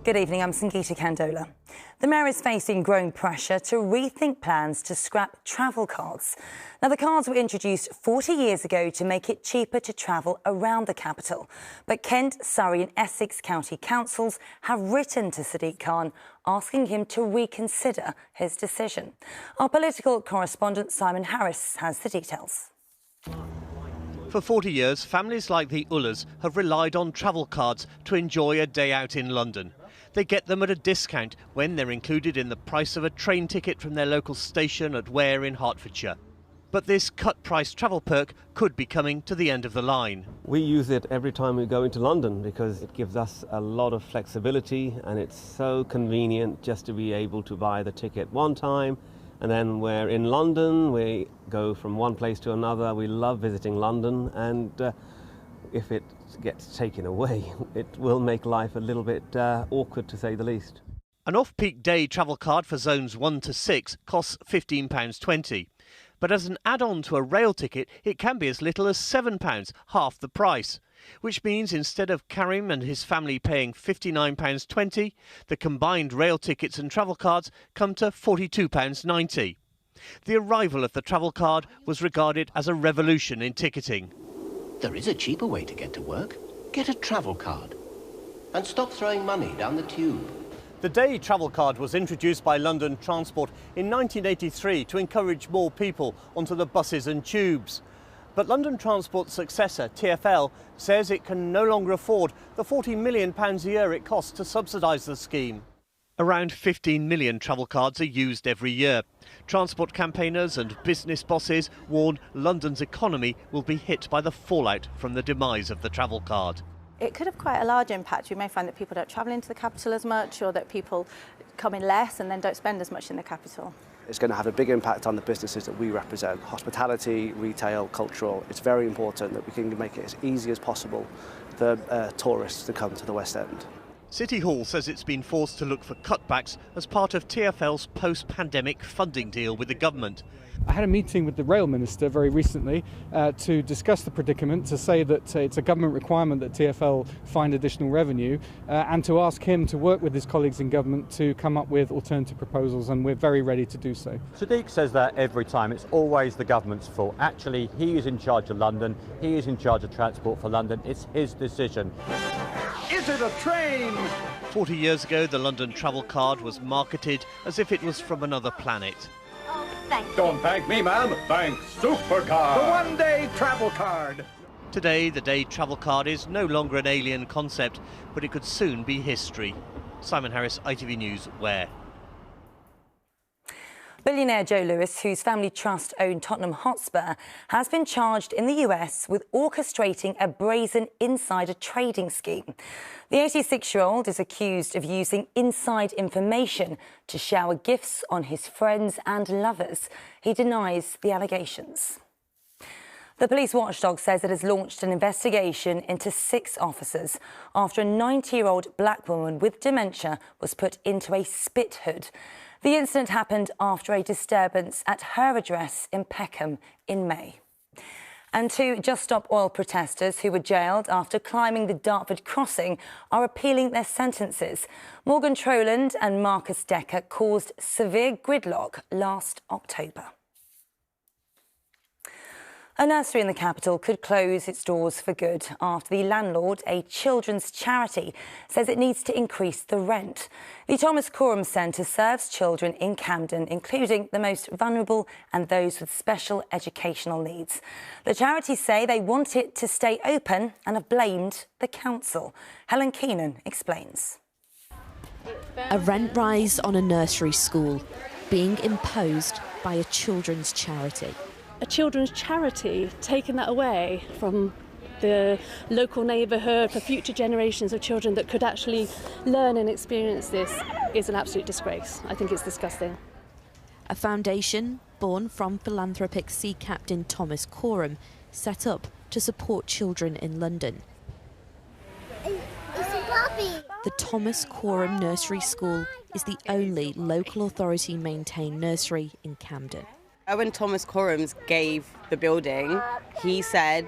Good evening, I'm Sangeeta Kandola. The Mayor is facing growing pressure to rethink plans to scrap travel cards. Now, the cards were introduced 40 years ago to make it cheaper to travel around the capital. But Kent, Surrey and Essex County Councils have written to Sadiq Khan asking him to reconsider his decision. Our political correspondent Simon Harris has the details. For 40 years, families like the Ullers have relied on travel cards to enjoy a day out in London. They get them at a discount when they're included in the price of a train ticket from their local station at Ware in Hertfordshire. But this cut-price travel perk could be coming to the end of the line. We use it every time we go into London because it gives us a lot of flexibility, and it's so convenient just to be able to buy the ticket one time. And then we're in London, we go from one place to another. We love visiting London, and if it gets taken away, it will make life a little bit awkward, to say the least. An off-peak day travel card for zones 1 to 6 costs £15.20. But as an add-on to a rail ticket, it can be as little as £7, half the price. Which means instead of Karim and his family paying £59.20, the combined rail tickets and travel cards come to £42.90. The arrival of the travel card was regarded as a revolution in ticketing. There is a cheaper way to get to work. Get a travel card and stop throwing money down the tube. The day travel card was introduced by London Transport in 1983 to encourage more people onto the buses and tubes. But London Transport's successor, TfL, says it can no longer afford the £40 million a year it costs to subsidise the scheme. Around 15 million travel cards are used every year. Transport campaigners and business bosses warn London's economy will be hit by the fallout from the demise of the travel card. It could have quite a large impact. You may find that people don't travel into the capital as much, or that people come in less and then don't spend as much in the capital. It's going to have a big impact on the businesses that we represent. Hospitality, retail, cultural. It's very important that we can make it as easy as possible for tourists to come to the West End. City Hall says it's been forced to look for cutbacks as part of TfL's post-pandemic funding deal with the government. I had a meeting with the Rail Minister very recently to discuss the predicament, to say that it's a government requirement that TfL find additional revenue, and to ask him to work with his colleagues in government to come up with alternative proposals, and we're very ready to do so. Sadiq says that every time. It's always the government's fault. Actually, he is in charge of London, he is in charge of transport for London. It's his decision. Is it a train? 40 years ago, the London travel card was marketed as if it was from another planet. Don't thank me, ma'am. Thank Supercar. The one-day travel card. Today, the day travel card is no longer an alien concept, but it could soon be history. Simon Harris, ITV News, Ware. Billionaire Joe Lewis, whose family trust owned Tottenham Hotspur, has been charged in the US with orchestrating a brazen insider trading scheme. The 86-year-old is accused of using inside information to shower gifts on his friends and lovers. He denies the allegations. The police watchdog says it has launched an investigation into 6 officers after a 90-year-old black woman with dementia was put into a spit hood. The incident happened after a disturbance at her address in Peckham in May. And 2 Just Stop Oil protesters who were jailed after climbing the Dartford crossing are appealing their sentences. Morgan Troland and Marcus Decker caused severe gridlock last October. A nursery in the capital could close its doors for good after the landlord, a children's charity, says it needs to increase the rent. The Thomas Coram Centre serves children in Camden, including the most vulnerable and those with special educational needs. The charities say they want it to stay open and have blamed the council. Helen Keenan explains. A rent rise on a nursery school being imposed by a children's charity. A children's charity taking that away from the local neighbourhood for future generations of children that could actually learn and experience this is an absolute disgrace. I think it's disgusting. A foundation born from philanthropic sea captain Thomas Coram, set up to support children in London. The Thomas Coram Nursery School is the only local authority maintained nursery in Camden. When Thomas Corams gave the building, he said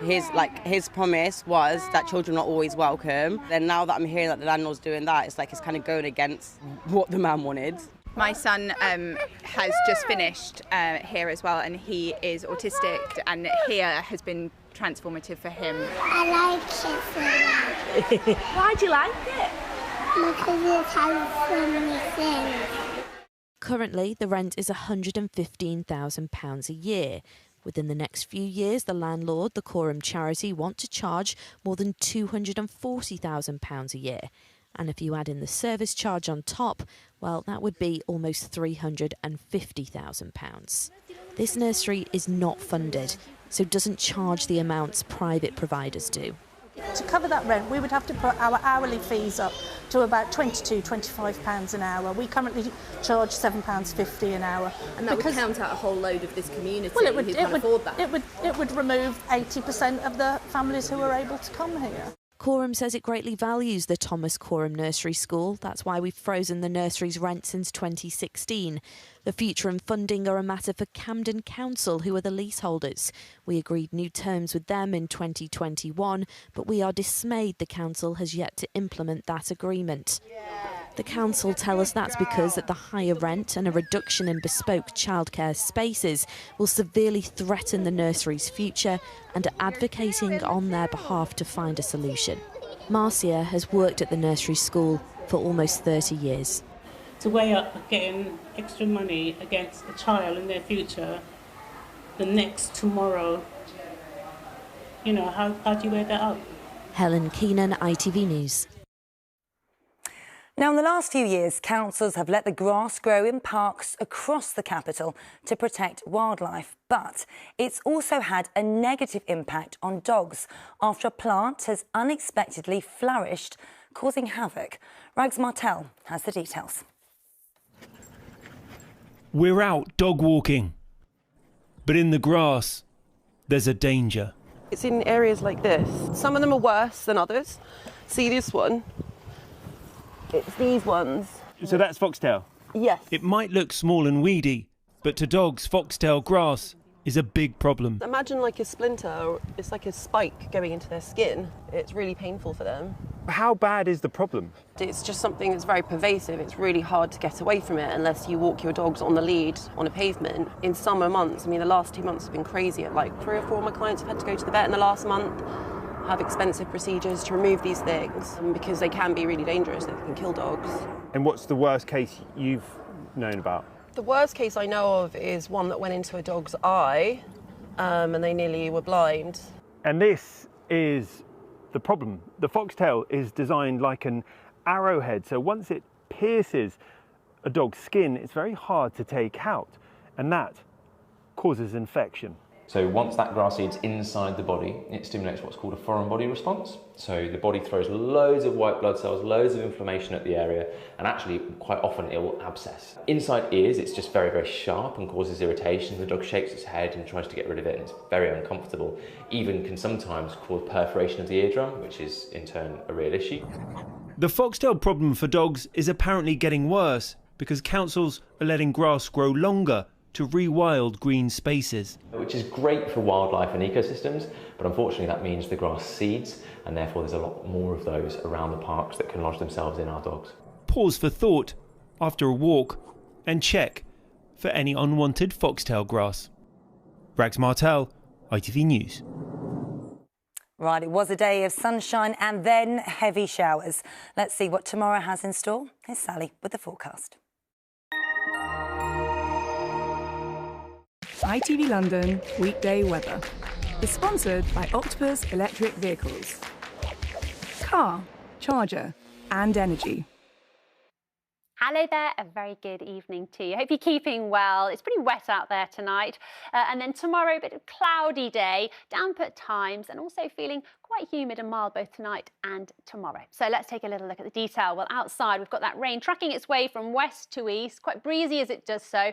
His promise was that children are always welcome. Then now that I'm hearing that the landlord's doing that, it's like it's kind of going against what the man wanted. My son has just finished here as well, and he is autistic, and here has been transformative for him. I like it so much. Why do you like it? Because it has so many things. Currently, the rent is £115,000 a year. Within the next few years, the landlord, the Coram charity, want to charge more than £240,000 a year. And if you add in the service charge on top, well, that would be almost £350,000. This nursery is not funded, so doesn't charge the amounts private providers do. To cover that rent, we would have to put our hourly fees up to about £22–25 an hour. We currently charge £7.50 an hour. And that would count out a whole load of this community who can't afford that. It would remove 80% of the families who are able to come here. Coram says it greatly values the Thomas Coram Nursery School. That's why we've frozen the nursery's rent since 2016. The future and funding are a matter for Camden Council, who are the leaseholders. We agreed new terms with them in 2021, but we are dismayed the council has yet to implement that agreement. The council tell us that's because the higher rent and a reduction in bespoke childcare spaces will severely threaten the nursery's future and are advocating on their behalf to find a solution. Marcia has worked at the nursery school for almost 30 years. To weigh up getting extra money against a child in their future, the next tomorrow, how do you weigh that up? Helen Keenan, ITV News. Now, in the last few years, councils have let the grass grow in parks across the capital to protect wildlife. But it's also had a negative impact on dogs after a plant has unexpectedly flourished, causing havoc. Rags Martel has the details. We're out dog walking, but in the grass, there's a danger. It's in areas like this. Some of them are worse than others. See this one? It's these ones. So that's foxtail? Yes. It might look small and weedy, but to dogs, foxtail grass is a big problem. Imagine like a splinter, it's like a spike going into their skin. It's really painful for them. How bad is the problem? It's just something that's very pervasive. It's really hard to get away from it unless you walk your dogs on the lead on a pavement. In summer months, the last 2 months have been crazy. Like 3 or 4 of my clients have had to go to the vet in the last month, have expensive procedures to remove these things because they can be really dangerous. They can kill dogs. And what's the worst case you've known about? The worst case I know of is one that went into a dog's eye and they nearly were blind. And this is the problem. The foxtail is designed like an arrowhead, so once it pierces a dog's skin, it's very hard to take out, and that causes infection. So once that grass seed's inside the body, it stimulates what's called a foreign body response. So the body throws loads of white blood cells, loads of inflammation at the area, and actually quite often it will abscess. Inside ears, it's just very, very sharp and causes irritation. The dog shakes its head and tries to get rid of it, and it's very uncomfortable. Even can sometimes cause perforation of the eardrum, which is in turn a real issue. The foxtail problem for dogs is apparently getting worse because councils are letting grass grow longer to rewild green spaces. Which is great for wildlife and ecosystems, but unfortunately that means the grass seeds, and therefore there's a lot more of those around the parks that can lodge themselves in our dogs. Pause for thought after a walk and check for any unwanted foxtail grass. Rags Martel, ITV News. Right, it was a day of sunshine and then heavy showers. Let's see what tomorrow has in store. Here's Sally with the forecast. ITV London weekday weather is sponsored by Octopus Electric Vehicles. Car, charger and energy. Hello there, a very good evening to you. Hope you're keeping well. It's pretty wet out there tonight. And then tomorrow, a bit of cloudy day, damp at times, and also feeling quite humid and mild both tonight and tomorrow. So let's take a little look at the detail. Well, outside, we've got that rain tracking its way from west to east, quite breezy as it does so.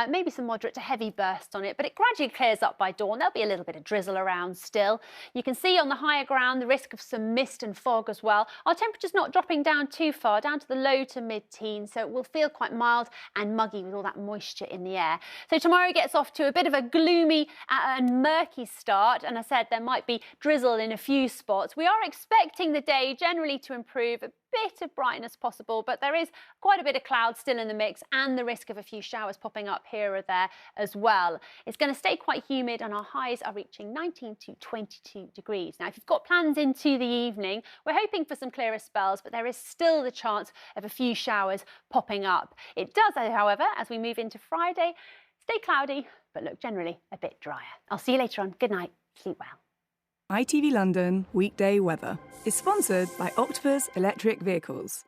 Maybe some moderate to heavy bursts on it, but it gradually clears up by dawn. There'll be a little bit of drizzle around still. You can see on the higher ground the risk of some mist and fog as well. Our temperature's not dropping down too far, down to the low to mid-teens. so it will feel quite mild and muggy with all that moisture in the air. So tomorrow gets off to a bit of a gloomy and murky start, and I said there might be drizzle in a few spots. We are expecting the day generally to improve, a bit of brightness possible, but there is quite a bit of cloud still in the mix and the risk of a few showers popping up here or there as well. It's going to stay quite humid and our highs are reaching 19 to 22 degrees. Now, if you've got plans into the evening, we're hoping for some clearer spells, but there is still the chance of a few showers popping up. It does, however, as we move into Friday, stay cloudy, but look generally a bit drier. I'll see you later on. Good night. Sleep well. ITV London Weekday Weather is sponsored by Octopus Electric Vehicles.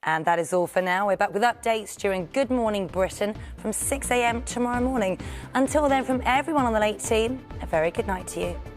And that is all for now. We're back with updates during Good Morning Britain from 6 a.m. tomorrow morning. Until then, from everyone on the late team, a very good night to you.